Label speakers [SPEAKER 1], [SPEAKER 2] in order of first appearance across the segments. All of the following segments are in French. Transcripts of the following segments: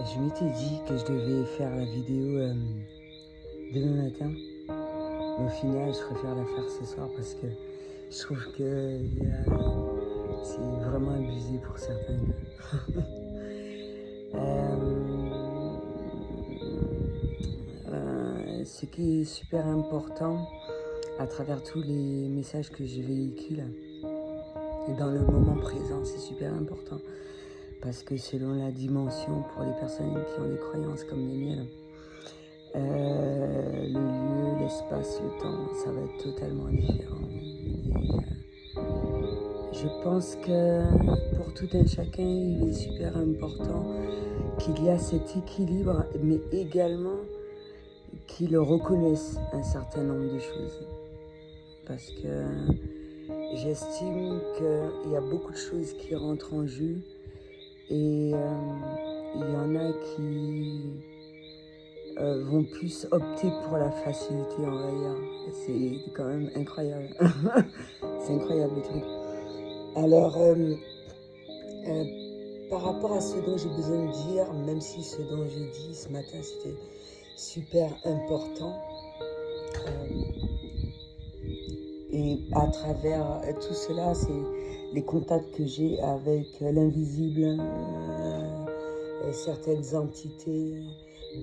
[SPEAKER 1] Je m'étais dit que je devais faire la vidéo demain matin. Mais au final, je préfère la faire ce soir parce que je trouve que c'est vraiment abusé pour certains. Ce qui est super important à travers tous les messages que je véhicule, et dans le moment présent, c'est super important. Parce que selon la dimension, pour les personnes qui ont des croyances comme les miennes, le lieu, l'espace, le temps, ça va être totalement différent. Je pense que pour tout un chacun, il est super important qu'il y a cet équilibre, mais également qu'il reconnaisse un certain nombre de choses. Parce que j'estime qu'il y a beaucoup de choses qui rentrent en jeu et il y en a qui vont plus opter pour la facilité, on va dire. C'est quand même incroyable. C'est incroyable le truc. Alors, par rapport à ce dont j'ai besoin de dire, même si ce dont j'ai dit ce matin c'était super important, et à travers tout cela, c'est les contacts que j'ai avec l'invisible, certaines entités,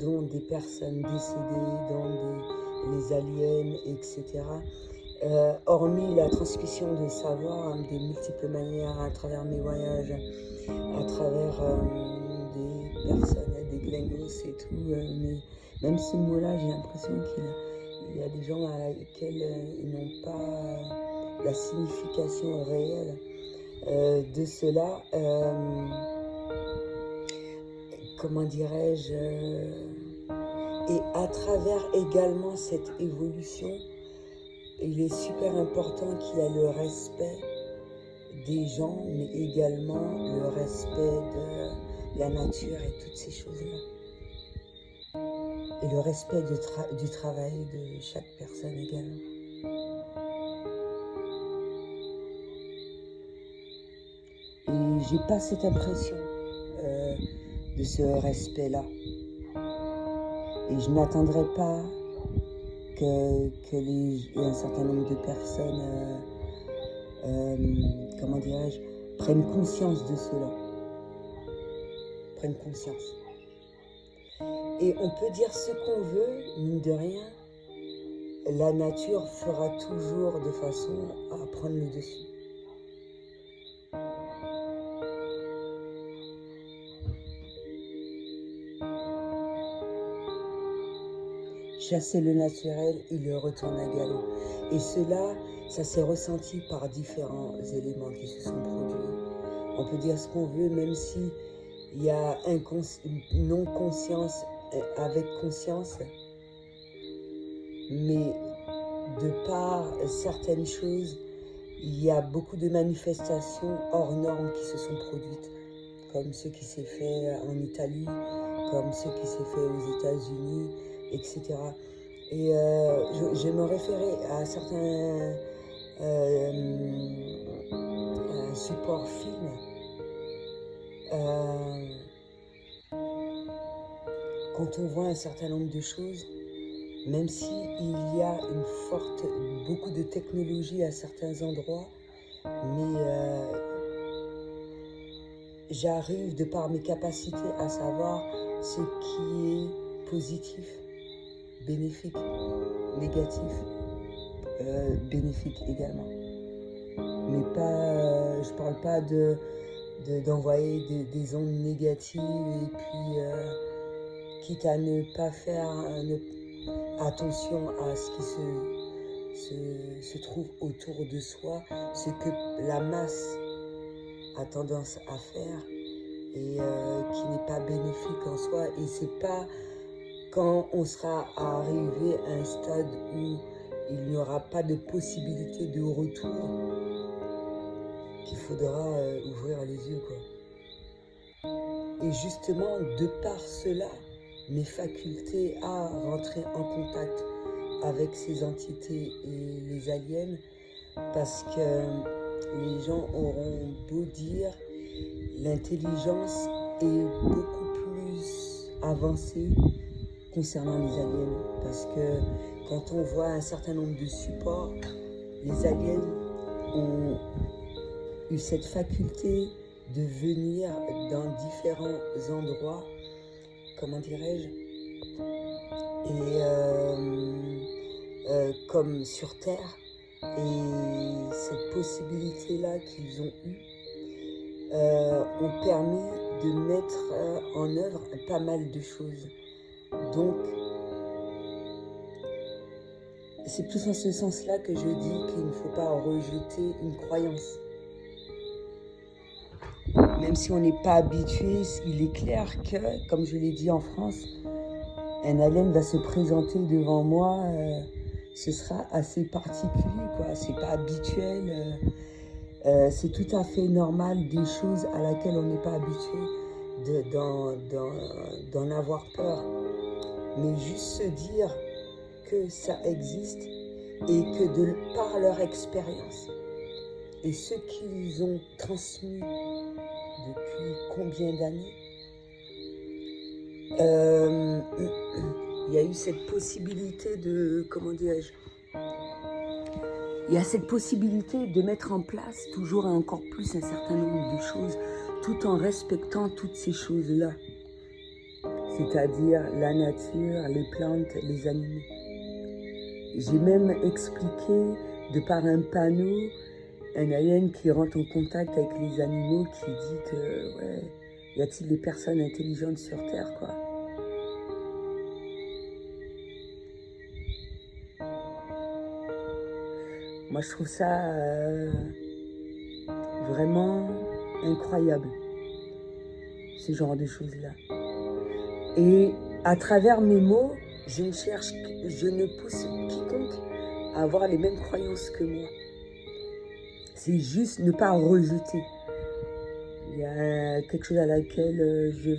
[SPEAKER 1] dont des personnes décédées, dont les aliens, etc. Hormis la transmission de savoir de multiples manières à travers mes voyages, à travers des personnes, des glingos et tout, mais même ce mot-là, j'ai l'impression qu'il y a des gens à laquelle ils n'ont pas la signification réelle de cela. Comment dirais-je, et à travers également cette évolution, il est super important qu'il y ait le respect des gens, mais également le respect de la nature et toutes ces choses-là. Et le respect du travail de chaque personne également. Et j'ai pas cette impression de ce respect-là. Et je n'attendrai pas que un certain nombre de personnes, comment dirais-je, prennent conscience de cela. Prennent conscience. Et on peut dire ce qu'on veut, mine de rien, la nature fera toujours de façon à prendre le dessus. Chasser le naturel, il le retourne à galop. Et cela, ça s'est ressenti par différents éléments qui se sont produits. On peut dire ce qu'on veut, même si il y a une non-conscience avec conscience, mais de par certaines choses, il y a beaucoup de manifestations hors normes qui se sont produites, comme ce qui s'est fait en Italie, comme ce qui s'est fait aux États-Unis, etc. Et je me référais à certains supports films. Quand on voit un certain nombre de choses, même s'il y a beaucoup de technologie à certains endroits, mais j'arrive de par mes capacités à savoir ce qui est positif, bénéfique, négatif, bénéfique également. Mais pas, je parle pas d'envoyer des ondes négatives et puis quitte à ne pas faire attention à ce qui se trouve autour de soi, ce que la masse a tendance à faire et qui n'est pas bénéfique en soi. Et c'est pas quand on sera arrivé à un stade où il n'y aura pas de possibilité de retour qu'il faudra ouvrir les yeux, quoi. Et justement, de par cela, mes facultés à rentrer en contact avec ces entités et les aliens, parce que les gens auront beau dire, l'intelligence est beaucoup plus avancer concernant les aliens. Parce que quand on voit un certain nombre de supports, les aliens ont eu cette faculté de venir dans différents endroits, comment dirais-je, et comme sur Terre, et cette possibilité-là qu'ils ont eue ont permis de mettre en œuvre pas mal de choses. Donc, c'est plus en ce sens-là que je dis qu'il ne faut pas rejeter une croyance. Même si on n'est pas habitué, il est clair que, comme je l'ai dit en France, un alien va se présenter devant moi, ce sera assez particulier, quoi. C'est pas habituel, c'est tout à fait normal, des choses à laquelle on n'est pas habitué d'en avoir peur. Mais juste se dire que ça existe et que par leur expérience et ce qu'ils ont transmis depuis combien d'années, il y a eu cette possibilité de, comment dirais-je, il y a cette possibilité de mettre en place toujours et encore plus un certain nombre de choses tout en respectant toutes ces choses-là, c'est-à-dire la nature, les plantes, les animaux. J'ai même expliqué de par un panneau un alien qui rentre en contact avec les animaux qui dit que, ouais, y a-t-il des personnes intelligentes sur Terre, quoi. Moi, je trouve ça vraiment incroyable, ce genre de choses-là. Et à travers mes mots, je ne pousse quiconque à avoir les mêmes croyances que moi. C'est juste ne pas rejeter. Il y a quelque chose à laquelle je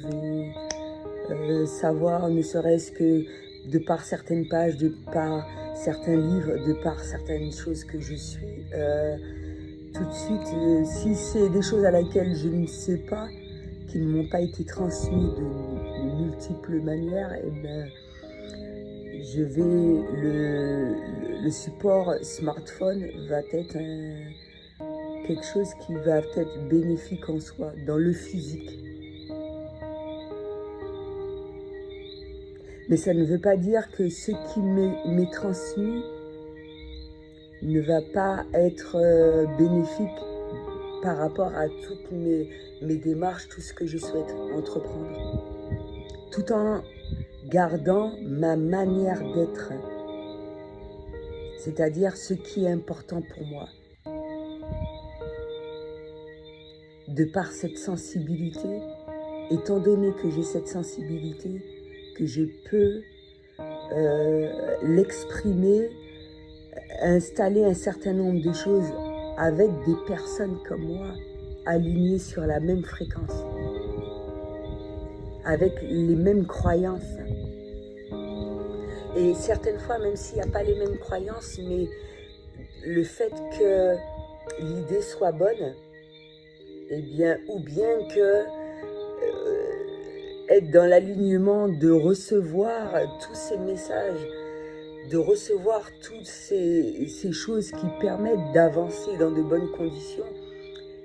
[SPEAKER 1] vais savoir, ne serait-ce que de par certaines pages, de par certains livres, de par certaines choses que je suis. Tout de suite, si c'est des choses à laquelle je ne sais pas, qui ne m'ont pas été transmises de multiples manières, et ben, je vais le support smartphone va être quelque chose qui va être bénéfique en soi, dans le physique. Mais ça ne veut pas dire que ce qui m'est transmis ne va pas être bénéfique par rapport à toutes mes démarches, tout ce que je souhaite entreprendre. Tout en gardant ma manière d'être, c'est-à-dire ce qui est important pour moi. De par cette sensibilité, étant donné que j'ai cette sensibilité, que je peux l'exprimer, installer un certain nombre de choses avec des personnes comme moi, alignées sur la même fréquence, avec les mêmes croyances. Et certaines fois, même s'il n'y a pas les mêmes croyances, mais le fait que l'idée soit bonne, eh bien, ou bien que être dans l'alignement de recevoir tous ces messages, de recevoir toutes ces choses qui permettent d'avancer dans de bonnes conditions.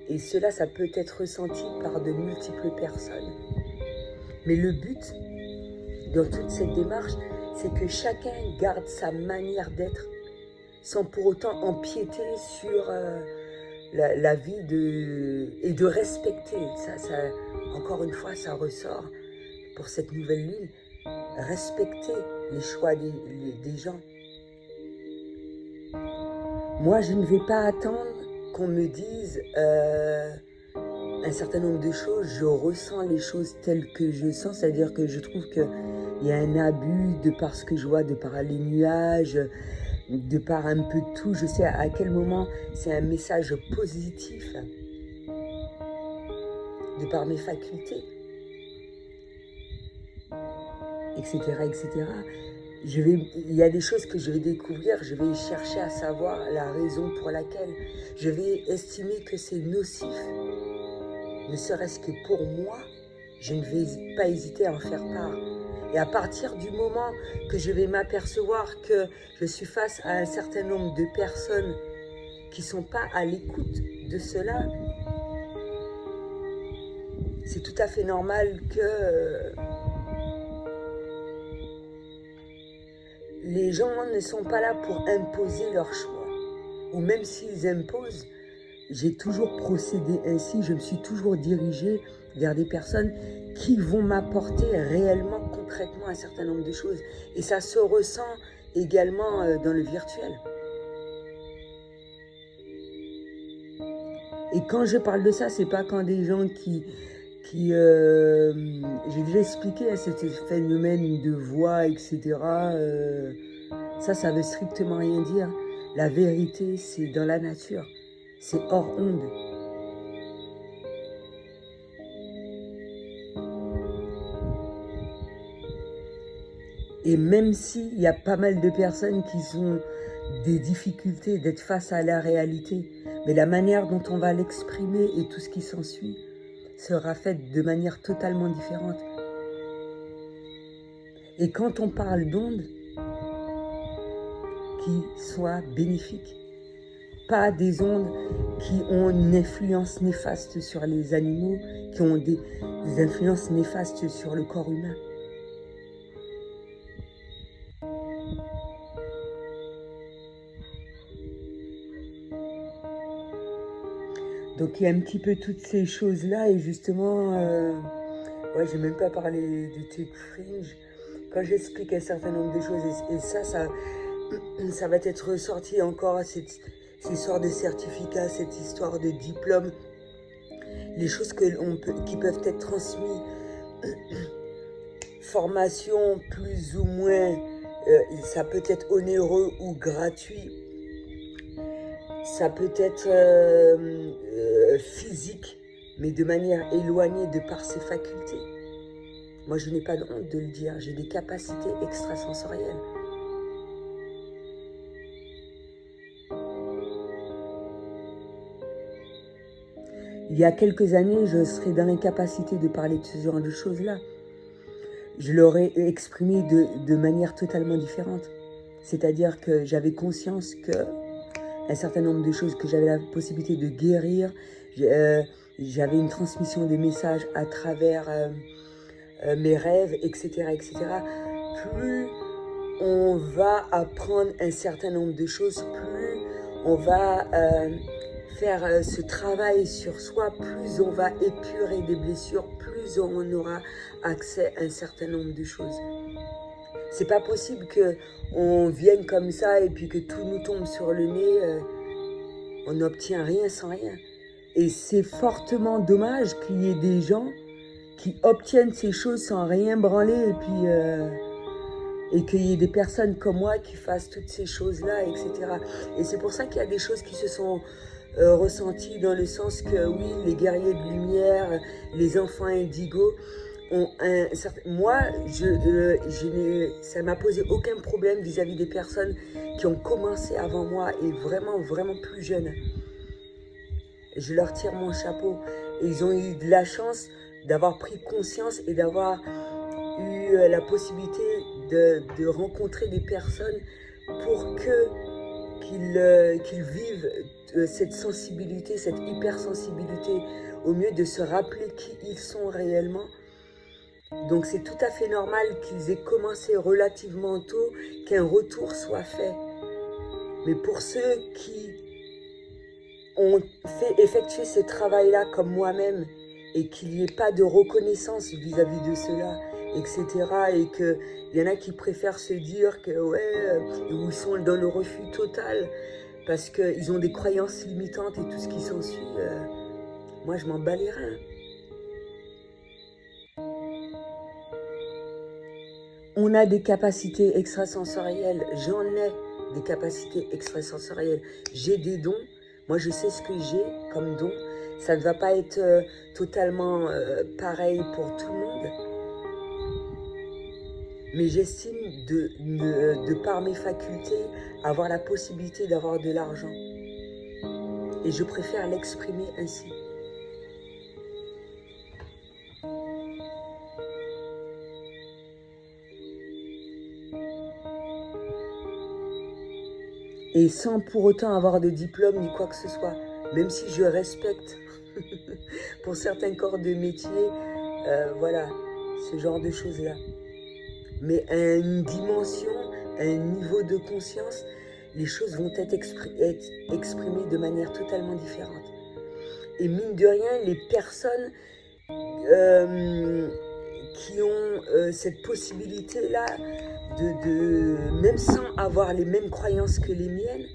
[SPEAKER 1] Et cela, ça peut être ressenti par de multiples personnes. Mais le but, dans toute cette démarche, c'est que chacun garde sa manière d'être, sans pour autant empiéter sur la vie et de respecter. Ça, encore une fois, ça ressort pour cette nouvelle lune. Respecter les choix des gens. Moi, je ne vais pas attendre qu'on me dise un certain nombre de choses. Je ressens les choses telles que je sens, c'est-à-dire que je trouve qu'il y a un abus de par ce que je vois, de par les nuages, de par un peu tout. Je sais à quel moment c'est un message positif, de par mes facultés, etc., etc. Il y a des choses que je vais découvrir, je vais chercher à savoir la raison pour laquelle je vais estimer que c'est nocif, ne serait-ce que pour moi, je ne vais pas hésiter à en faire part. Et à partir du moment que je vais m'apercevoir que je suis face à un certain nombre de personnes qui ne sont pas à l'écoute de cela, c'est tout à fait normal que les gens ne sont pas là pour imposer leur choix. Ou même s'ils imposent, j'ai toujours procédé ainsi, je me suis toujours dirigée vers des personnes qui vont m'apporter réellement, concrètement un certain nombre de choses. Et ça se ressent également dans le virtuel. Et quand je parle de ça, c'est pas quand des gens j'ai déjà expliqué ce phénomène de voix, etc. Ça veut strictement rien dire. La vérité, c'est dans la nature. C'est hors onde. Et même s'il y a pas mal de personnes qui ont des difficultés d'être face à la réalité, mais la manière dont on va l'exprimer et tout ce qui s'ensuit sera faite de manière totalement différente. Et quand on parle d'ondes qui soient bénéfiques, pas des ondes qui ont une influence néfaste sur les animaux, qui ont des influences néfastes sur le corps humain. Donc il y a un petit peu toutes ces choses-là et justement, ouais, j'ai même pas parlé du truc fringe. Quand j'explique un certain nombre de choses, et ça va être ressorti encore, cette histoire de certificat, cette histoire de diplôme, les choses qui peuvent être transmises, formation plus ou moins, ça peut être onéreux ou gratuit. Ça peut être physique, mais de manière éloignée de par ses facultés. Moi, je n'ai pas de honte de le dire, j'ai des capacités extrasensorielles. Il y a quelques années, je serais dans l'incapacité de parler de ce genre de choses-là. Je l'aurais exprimé de manière totalement différente. C'est-à-dire que j'avais conscience que un certain nombre de choses, que j'avais la possibilité de guérir. J'avais une transmission des messages à travers mes rêves, etc., etc. Plus on va apprendre un certain nombre de choses, plus on va faire ce travail sur soi, plus on va épurer des blessures, plus on aura accès à un certain nombre de choses. C'est pas possible qu'on vienne comme ça et puis que tout nous tombe sur le nez. On n'obtient rien sans rien. Et c'est fortement dommage qu'il y ait des gens qui obtiennent ces choses sans rien branler et qu'il y ait des personnes comme moi qui fassent toutes ces choses-là, etc. Et c'est pour ça qu'il y a des choses qui se sont ressenties dans le sens que oui, les guerriers de lumière, les enfants indigos, moi, ça m'a posé aucun problème vis-à-vis des personnes qui ont commencé avant moi et vraiment, vraiment plus jeunes. Je leur tire mon chapeau. Et ils ont eu de la chance d'avoir pris conscience et d'avoir eu la possibilité de rencontrer des personnes pour qu'ils vivent cette sensibilité, cette hypersensibilité, au mieux de se rappeler qui ils sont réellement. Donc c'est tout à fait normal qu'ils aient commencé relativement tôt, qu'un retour soit fait. Mais pour ceux qui ont fait effectuer ce travail-là comme moi-même et qu'il n'y ait pas de reconnaissance vis-à-vis de cela, etc. Et qu'il y en a qui préfèrent se dire que ouais, ils sont dans le refus total parce qu'ils ont des croyances limitantes et tout ce qui s'ensuit, moi je m'en bats les reins. On a des capacités extrasensorielles, j'en ai des capacités extrasensorielles, j'ai des dons, moi je sais ce que j'ai comme don, ça ne va pas être totalement pareil pour tout le monde, mais j'estime de par mes facultés avoir la possibilité d'avoir de l'argent et je préfère l'exprimer ainsi. et sans pour autant avoir de diplôme ni quoi que ce soit. Même si je respecte pour certains corps de métier, voilà, ce genre de choses-là. Mais à une dimension, à un niveau de conscience, les choses vont être exprimées de manière totalement différente. Et mine de rien, les personnes qui ont cette possibilité-là, même sans avoir les mêmes croyances que les miennes,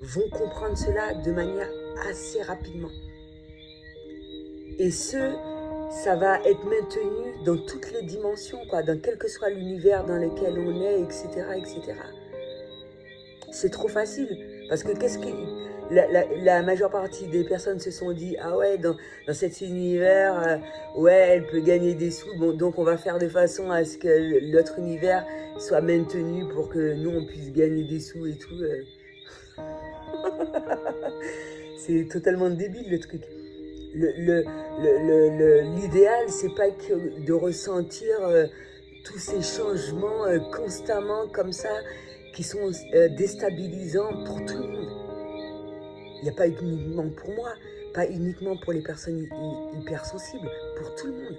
[SPEAKER 1] vont comprendre cela de manière assez rapidement. Et ça va être maintenu dans toutes les dimensions, quoi, dans quel que soit l'univers dans lequel on est, etc., etc. C'est trop facile, parce que la majeure partie des personnes se sont dit, ah ouais, dans cet univers, ouais, elle peut gagner des sous, bon, donc on va faire de façon à ce que l'autre univers soit maintenu pour que nous, on puisse gagner des sous et tout. C'est totalement débile, le truc. L'idéal, c'est pas que de ressentir tous ces changements constamment comme ça, qui sont déstabilisants pour tout le monde. Il n'y a pas uniquement pour moi, pas uniquement pour les personnes hypersensibles, pour tout le monde.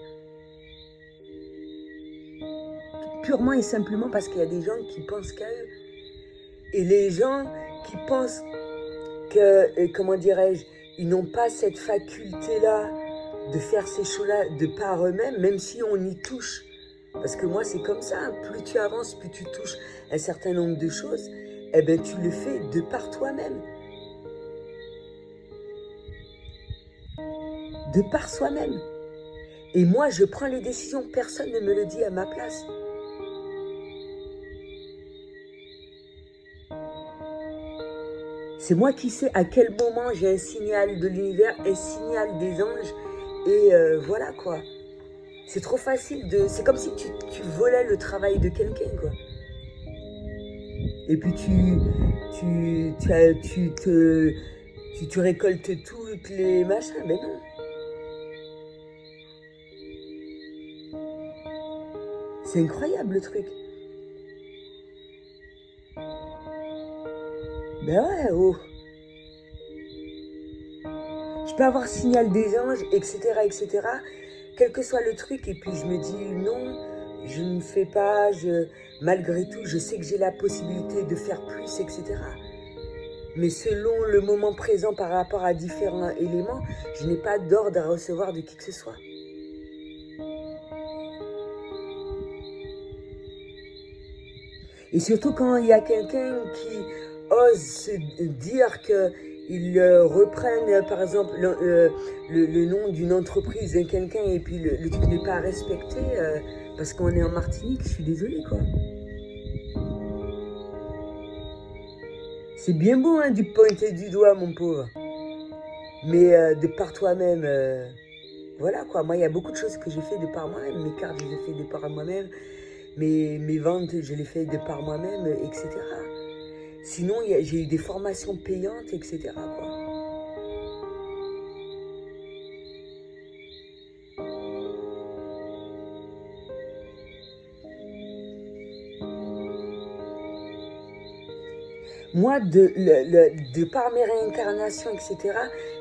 [SPEAKER 1] Purement et simplement parce qu'il y a des gens qui pensent qu'à eux. Et les gens qui pensent que, comment dirais-je, ils n'ont pas cette faculté-là de faire ces choses-là de par eux-mêmes, même si on y touche. Parce que moi, c'est comme ça, plus tu avances, plus tu touches un certain nombre de choses, eh bien, tu le fais de par toi-même. De par soi-même. Et moi, je prends les décisions, personne ne me le dit à ma place. C'est moi qui sais à quel moment j'ai un signal de l'univers, un signal des anges, et voilà quoi. C'est trop facile c'est comme si tu volais le travail de quelqu'un, quoi. Et puis tu récoltes toutes les machins, mais non. C'est incroyable le truc. Ben ouais, oh. Je peux avoir signal des anges, etc., etc., quel que soit le truc, et puis je me dis non, je ne fais pas, malgré tout, je sais que j'ai la possibilité de faire plus, etc. Mais selon le moment présent par rapport à différents éléments, je n'ai pas d'ordre à recevoir de qui que ce soit. Et surtout quand il y a quelqu'un qui ose se dire qu'ils reprennent par exemple le nom d'une entreprise d'un quelqu'un et puis le truc n'est pas respecté parce qu'on est en Martinique, je suis désolée quoi. C'est bien beau hein, du pointer du doigt mon pauvre, mais de par toi-même, voilà quoi. Moi il y a beaucoup de choses que j'ai fait de par moi-même, mes cartes je les ai fait de par moi-même, mes ventes je les fais de par moi-même, etc. Sinon, j'ai eu des formations payantes, etc. quoi. Moi, de par mes réincarnations, etc.,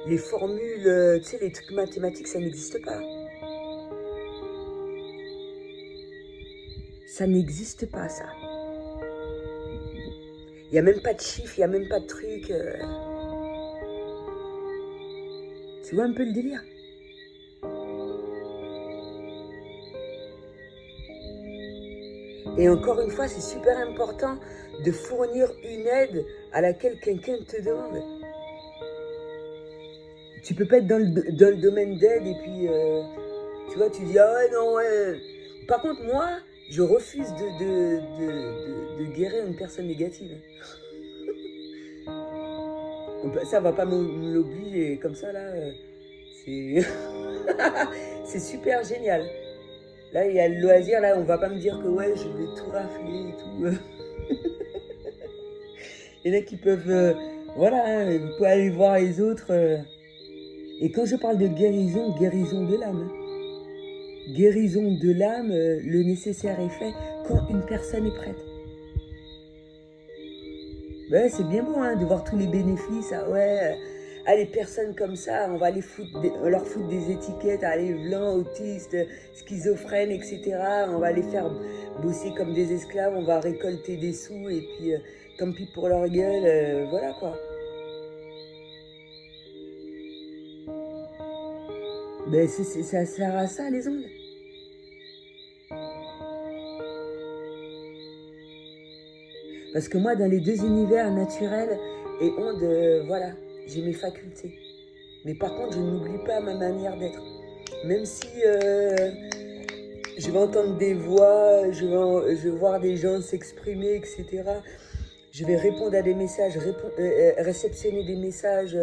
[SPEAKER 1] les formules, tu sais, les trucs mathématiques, ça n'existe pas. Ça n'existe pas, ça. Il n'y a même pas de chiffres, il n'y a même pas de trucs. Tu vois un peu le délire? Et encore une fois, c'est super important de fournir une aide à laquelle quelqu'un te demande. Tu peux pas être dans le domaine d'aide et puis, tu vois, tu dis, ah ouais, non, ouais. Par contre, moi, je refuse de guérir une personne négative. Ça va pas me l'obliger comme ça, là. C'est super génial. Là, il y a le loisir, là, on va pas me dire que ouais, je vais tout rafler et tout. Il y en a qui peuvent, voilà, hein, vous pouvez aller voir les autres. Et quand je parle de guérison, guérison de l'âme. Guérison de l'âme, le nécessaire est fait quand une personne est prête. Ouais, c'est bien beau hein, de voir tous les bénéfices. Ah ouais, les personnes comme ça, on va leur foutre des étiquettes, les blancs, autistes, schizophrènes, etc. On va les faire bosser comme des esclaves, on va récolter des sous et puis tant pis pour leur gueule, voilà quoi. Ben ça sert à ça les ondes. Parce que moi, dans les deux univers naturels et ondes, voilà, j'ai mes facultés. Mais par contre, je n'oublie pas ma manière d'être. Même si je vais entendre des voix, je vais voir des gens s'exprimer, etc. Je vais répondre à des messages, réceptionner des messages,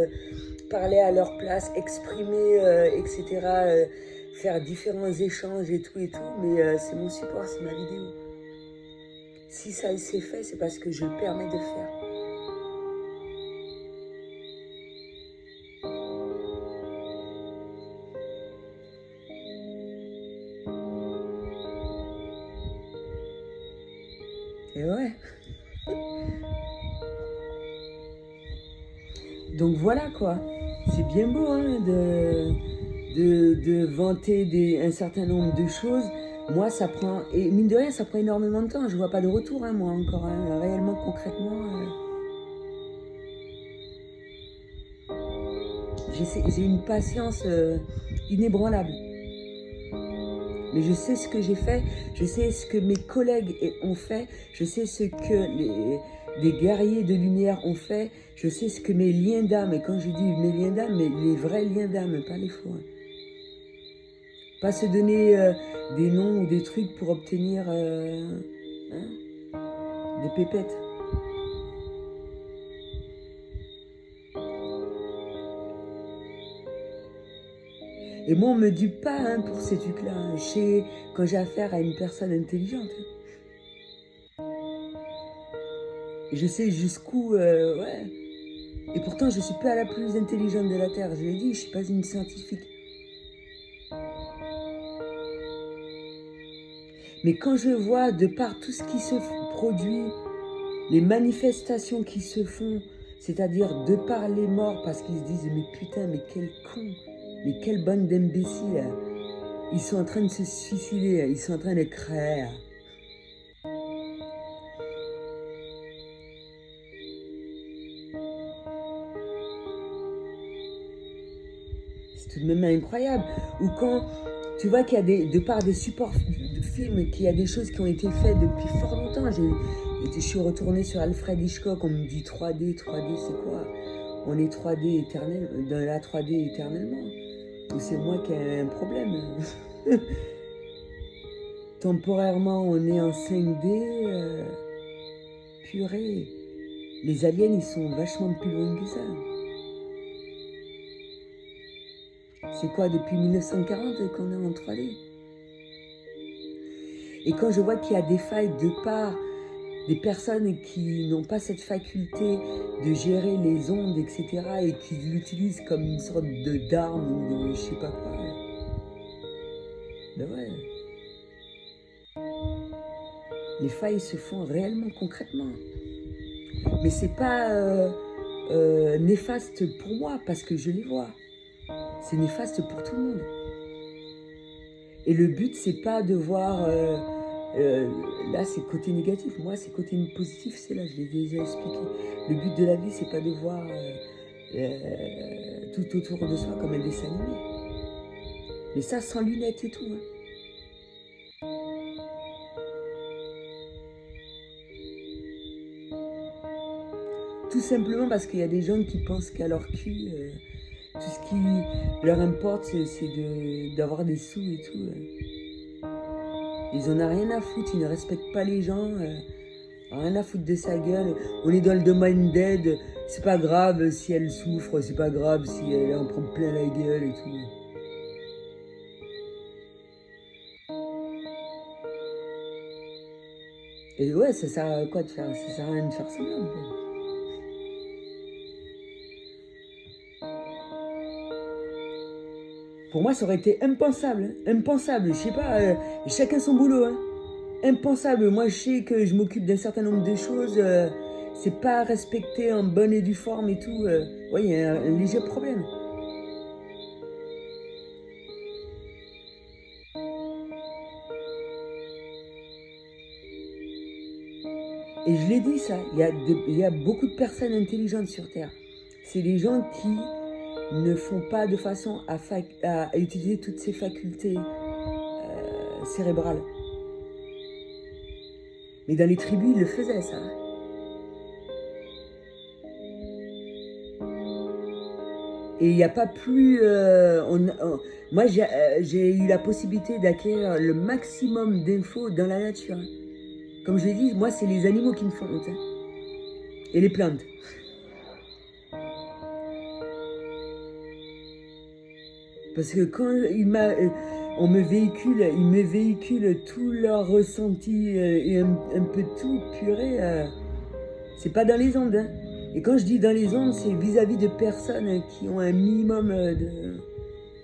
[SPEAKER 1] parler à leur place, exprimer, etc. Faire différents échanges et tout. Mais c'est mon support, c'est ma vidéo. Si ça s'est fait, c'est parce que je le permets de le faire. Et ouais. Donc voilà quoi. C'est bien beau hein, de vanter un certain nombre de choses. Moi, ça prend, et mine de rien, ça prend énormément de temps. Je vois pas de retour, hein, moi, encore, hein, réellement, concrètement. J'ai une patience inébranlable. Mais je sais ce que j'ai fait, je sais ce que mes collègues ont fait, je sais ce que les guerriers de lumière ont fait, je sais ce que mes liens d'âme, et quand je dis mes liens d'âme, mais les vrais liens d'âme, pas les faux. Hein. Pas se donner des noms ou des trucs pour obtenir des pépettes. Et moi, on me dupe pas hein, pour ces trucs-là. Hein. Quand j'ai affaire à une personne intelligente. Et je sais jusqu'où... ouais. Et pourtant, je suis pas la plus intelligente de la Terre. Je l'ai dit, je suis pas une scientifique. Mais quand je vois, de par tout ce qui se produit, les manifestations qui se font, c'est-à-dire de par les morts, parce qu'ils se disent, mais putain, mais quel con, mais quelle bande d'imbéciles, ils sont en train de se suicider, ils sont en train de créer. C'est tout de même incroyable. Ou quand tu vois qu'il y a de par des supports de films, qu'il y a des choses qui ont été faites depuis fort longtemps. Je suis retournée sur Alfred Hitchcock, on me dit 3D c'est quoi? On est 3D éternel, dans la 3D éternellement. Ou c'est moi qui ai un problème? Temporairement, on est en 5D. Purée. Les aliens, ils sont vachement plus loin que ça. C'est quoi, depuis 1940 qu'on est en 3D? Et quand je vois qu'il y a des failles de part des personnes qui n'ont pas cette faculté de gérer les ondes, etc., et qui l'utilisent comme une sorte d'arme ou de je sais pas quoi. Ben ouais. Les failles se font réellement concrètement. Mais c'est pas néfaste pour moi parce que je les vois. C'est néfaste pour tout le monde. Et le but, c'est pas de voir... là, c'est côté négatif. Moi, c'est côté positif, c'est là, je l'ai déjà expliqué. Le but de la vie, c'est pas de voir tout autour de soi comme un dessin animé. Mais ça, sans lunettes et tout. Hein. Tout simplement parce qu'il y a des gens qui pensent qu'à leur cul, tout ce qui leur importe, c'est d'avoir des sous et tout. Ils en ont rien à foutre, ils ne respectent pas les gens, rien à foutre de sa gueule. On est dans le domaine d'aide, c'est pas grave si elle souffre, c'est pas grave si elle en prend plein la gueule et tout. Et ouais, ça sert à quoi de faire? Ça sert à rien de faire ça, non, Pour moi, ça aurait été impensable. Impensable. Je sais pas, chacun son boulot. Hein. Impensable. Moi, je sais que je m'occupe d'un certain nombre de choses. c'est pas respecté en bonne et due forme et tout. Ouais, il y a un léger problème. Et je l'ai dit ça, il y a beaucoup de personnes intelligentes sur Terre. C'est les gens qui ne font pas de façon à utiliser toutes ces facultés cérébrales. Mais dans les tribus, ils le faisaient, ça. Et il n'y a pas plus... moi, j'ai eu la possibilité d'acquérir le maximum d'infos dans la nature. Comme je l'ai dit, moi, c'est les animaux qui me font honte. Et les plantes. Parce que quand il me véhicule tout leur ressenti et un peu tout purée. C'est pas dans les ondes. Hein. Et quand je dis dans les ondes, c'est vis-à-vis de personnes qui ont un minimum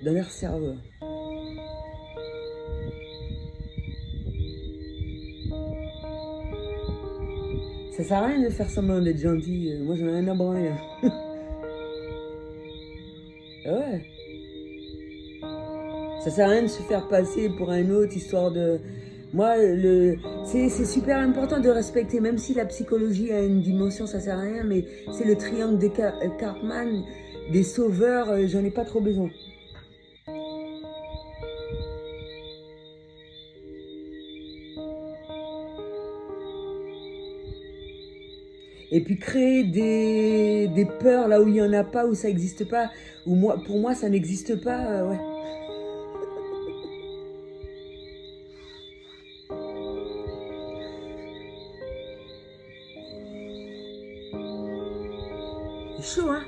[SPEAKER 1] dans leur cerveau. Ça sert à rien de faire semblant d'être gentil. Moi, j'en ai rien à branler. Ouais. Ça sert à rien de se faire passer pour un autre, histoire de... Moi, c'est super important de respecter, même si la psychologie a une dimension, ça sert à rien, mais c'est le triangle de Karpman, des sauveurs, j'en ai pas trop besoin. Et puis créer des peurs là où il n'y en a pas, où ça n'existe pas, où pour moi ça n'existe pas, ouais. C'est chaud, hein?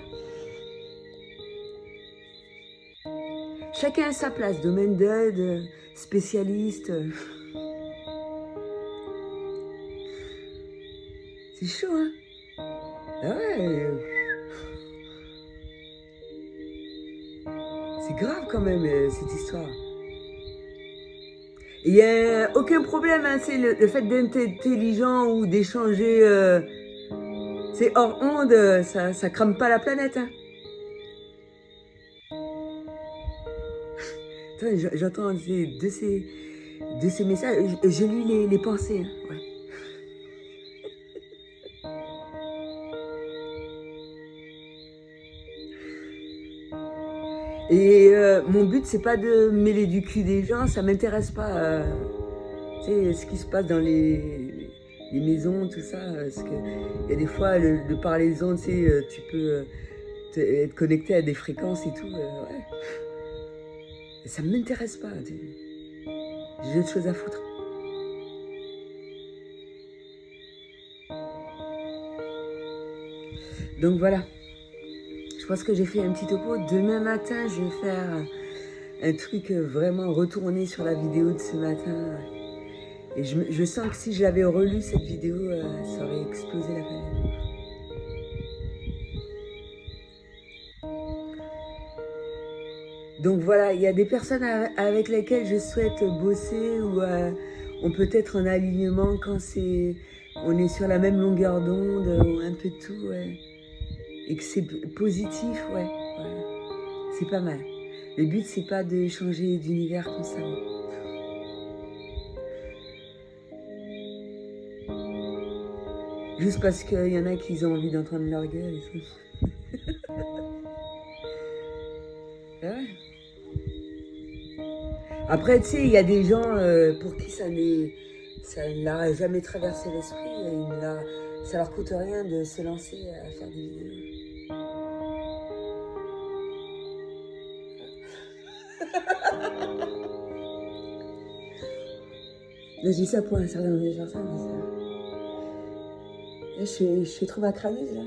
[SPEAKER 1] Chacun a sa place, domaine d'aide, spécialiste. C'est chaud, hein? Ah ouais. C'est grave quand même, cette histoire. Il n'y a aucun problème, hein, c'est le fait d'être intelligent ou d'échanger. C'est hors onde, ça crame pas la planète. Hein. J'entends de ces messages, je lis les pensées. Hein, ouais. Et mon but, c'est pas de mêler du cul des gens, ça m'intéresse pas. Tu sais, ce qui se passe dans les maisons, tout ça. Parce que il y a des fois, de par les ondes, tu sais, tu peux être connecté à des fréquences et tout. Ouais. Et ça m'intéresse pas. J'ai d'autres choses à foutre. Donc voilà. Je pense que j'ai fait un petit topo. Demain matin, je vais faire un truc vraiment retourné sur la vidéo de ce matin. Et je sens que si j'avais relu cette vidéo, ça aurait explosé la planète. Donc voilà, il y a des personnes avec lesquelles je souhaite bosser ou on peut être en alignement quand on est sur la même longueur d'onde ou un peu de tout, ouais. Et que c'est positif, ouais. C'est pas mal. Le but, c'est pas de changer d'univers constamment. Juste parce qu'il y en a qui ont envie d'entendre leur gueule et tout. Ouais. Après, tu sais, il y a des gens pour qui ça ne leur a jamais traversé l'esprit. Ça leur coûte rien de se lancer à faire des vidéos. Je dis ça pour un certain nombre de personnes. Mais je suis trop macraneuse là.